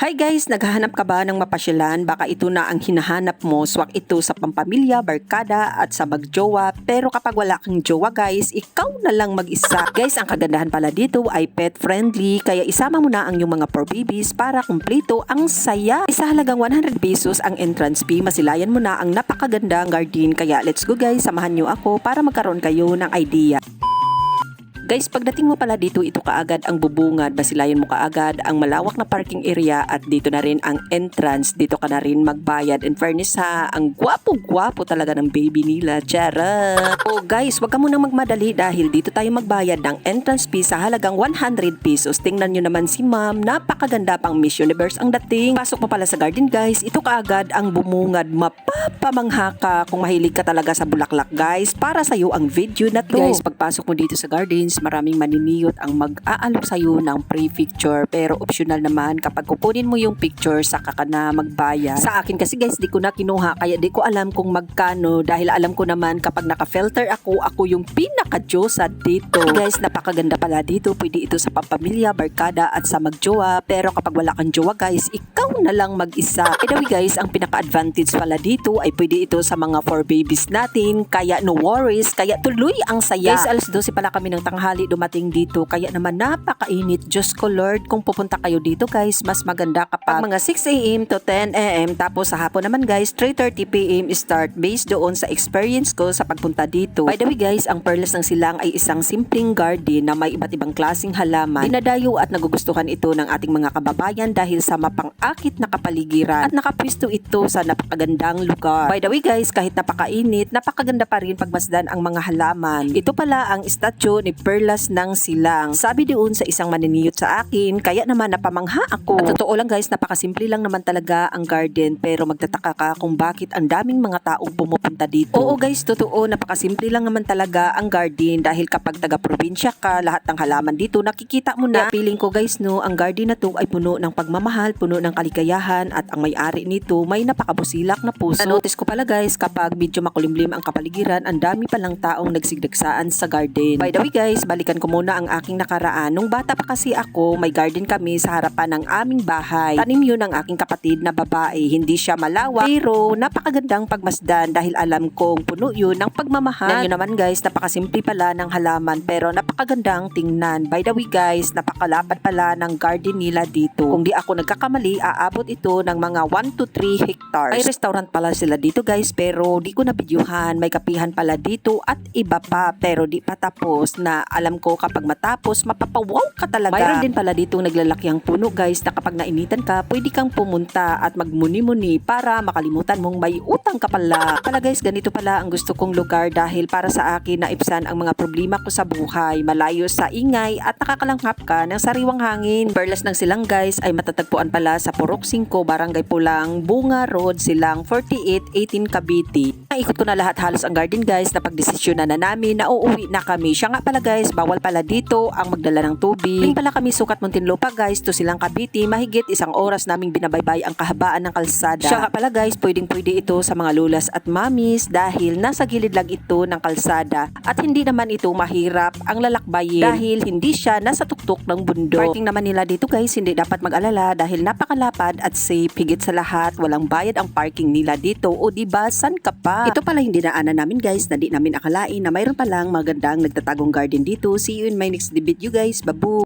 Hi guys, naghahanap ka ba ng mapasyalan? Baka ito na ang hinahanap mo, swak ito sa pampamilya, barkada at sa magjowa. Pero kapag wala kang jowa guys, ikaw na lang mag-isa. Guys, ang kagandahan pala dito ay pet friendly, kaya isama mo na ang iyong mga fur babies para kumpleto ang saya. Isa halagang 100 pesos ang entrance fee, masilayan mo na ang napakagandang garden. Kaya let's go guys, samahan nyo ako para magkaroon kayo ng idea. Guys, pagdating mo pala dito, ito kaagad ang bubungad, basilayan mo kaagad ang malawak na parking area at dito na rin ang entrance, dito ka na rin magbayad. In fairness ha, ang gwapo-gwapo talaga ng baby nila, charot! Oh guys, wag ka munang magmadali dahil dito tayo magbayad ng entrance fee sa halagang 100 pesos. Tingnan nyo naman si ma'am, napakaganda pang Miss Universe ang dating. Pasok mo pala sa garden guys, ito kaagad ang bumungad, mapapamangha ka kung mahilig ka talaga sa bulaklak guys. Para sa'yo ang video na to. Guys, pagpasok mo dito sa gardens, maraming maniniyot ang mag-aalok sa'yo ng pre-picture, pero optional naman kapag kukunin mo yung picture saka ka na magbayad. Sa akin kasi guys, di ko na kinuha kaya di ko alam kung magkano dahil alam ko naman kapag naka-filter ako yung pinaka-diyosa dito. Guys, napakaganda pala dito, pwede ito sa pampamilya, barkada at sa magjowa, pero kapag wala kang jowa guys, ikaw na lang mag-isa. Anyway guys, ang pinaka-advantage pala dito ay pwede ito sa mga fur babies natin, kaya no worries, kaya tuloy ang saya. Guys, alas 12 pala kami ng tanghali dumating dito, kaya naman napakainit. Diyos ko Lord, kung pupunta kayo dito guys, mas maganda kapag mga 6 AM to 10 AM, tapos sa hapon naman guys 3:30 PM start based doon sa experience ko sa pagpunta dito. By the way guys, ang Perlas ng Silang ay isang simpleng garden na may iba't ibang klaseng halaman. Dinadayo at nagugustuhan ito ng ating mga kababayan dahil sa mapang-akit na kapaligiran at nakapwisto ito sa napakagandang lugar. By the way guys, kahit napakainit, napakaganda pa rin pagmasdan ang mga halaman. Ito pala ang statue ni Perlas ng Silang. Sabi doon sa isang maniniyot sa akin, kaya naman napamangha ako. At totoo lang guys, napakasimple lang naman talaga ang garden, pero magtataka ka kung bakit ang daming mga taong pumupunta dito. Oo guys, totoo, napakasimple lang naman talaga ang garden dahil kapag taga-probinsya ka, lahat ng halaman dito nakikita mo na. Feeling ko guys no, ang garden na to ay puno ng pagmamahal, puno ng kaligayahan at ang may-ari nito may napakabusilak na puso. Na-notice ko pala guys, kapag medyo makulimlim ang kapaligiran, ang dami palang taong nagsigdagsaan sa garden. By the way guys, balikan ko muna ang aking nakaraan. Nung bata pa kasi ako, may garden kami sa harapan ng aming bahay. Tanim yun ng aking kapatid na babae. Hindi siya malawak, pero napakagandang pagmasdan dahil alam kong puno yun ng pagmamahal. Yan yun naman guys, napakasimple pala ng halaman pero napakagandang tingnan. By the way guys, napakalapad pala ng garden nila dito. Kung di ako nagkakamali, aabot ito ng mga 1 to 3 hectares. May restaurant pala sila dito guys, pero di ko nabidyuhan. May kapihan pala dito at iba pa, pero di pa tapos na alam ko kapag matapos, mapapawaw ka talaga. Mayroon din pala dito naglalakiang puno guys na kapag nainitan ka, pwede kang pumunta at magmuni-muni para makalimutan mong may utang ka pala. Pala guys, ganito pala ang gusto kong lugar dahil para sa akin naibsan ang mga problema ko sa buhay, malayo sa ingay at nakakalanghap ka ng sariwang hangin. Perlas ng Silang guys ay matatagpuan pala sa Purok 5, Barangay Pulang, Bunga Road, Silang 4818 Cavite. Naikot ko na lahat halos ang garden guys, na pagdesisyon na namin na uuwi na kami. Siya nga pala guys, bawal pala dito ang magdala ng tubig. Hindi pala kami sukat Muntinlupa guys to Silang Cavite, mahigit 1 oras naming binabaybay ang kahabaan ng kalsada. Siya nga pala guys, pwedeng pwede ito sa mga lulas at mamis dahil nasa gilid lang ito ng kalsada at hindi naman ito mahirap ang lalakbayin dahil hindi siya nasa tuktok ng bundok. Parking naman nila dito guys, hindi dapat mag-alala dahil napakalapad at safe. Higit sa lahat, walang bayad ang parking nila dito. O diba, san ka pa? Ito pala hindi naanan namin guys, na di namin akalain na mayroon palang magandang nagtatagong garden dito. See you in my next video guys. Babu!